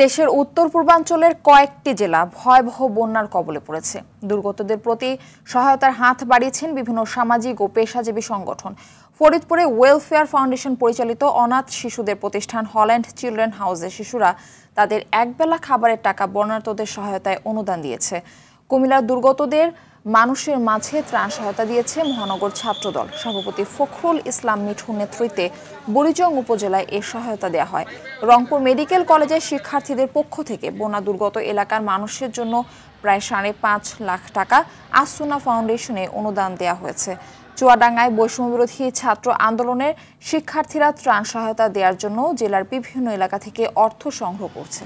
দেশের উত্তর পূর্বাঞ্চলের কয়েকটি জেলা ভয়াবহ বন্যার কবলে পড়েছে। দুর্গতদের প্রতি সহায়তার হাত বাড়িয়েছেন বিভিন্ন সামাজিক ও পেশাজীবী সংগঠন। ফরিদপুরে ওয়েলফেয়ার ফাউন্ডেশন পরিচালিত অনাথ শিশুদের প্রতিষ্ঠান হল্যান্ড চিলড্রেন হাউসের শিশুরা তাদের একবেলা খাবারের টাকা বন্যার্তদের সহায়তায় অনুদান দিয়েছে। কুমিল্লার দুর্গতদের মানুষের মাঝে ত্রাণ সহায়তা দিয়েছে মহানগর ছাত্রদল। সভাপতি ফখরুল ইসলাম মিঠুর নেতৃত্বে বুড়িচং উপজেলায় এ সহায়তা দেওয়া হয়। রংপুর মেডিকেল কলেজের শিক্ষার্থীদের পক্ষ থেকে বন্যা দুর্গত এলাকার মানুষের জন্য প্রায় 5.5 লাখ টাকা আসুনা ফাউন্ডেশনে অনুদান দেওয়া হয়েছে। চুয়াডাঙ্গায় বৈষম্যবিরোধী ছাত্র আন্দোলনের শিক্ষার্থীরা ত্রাণ সহায়তা দেওয়ার জন্য জেলার বিভিন্ন এলাকা থেকে অর্থ সংগ্রহ করছে।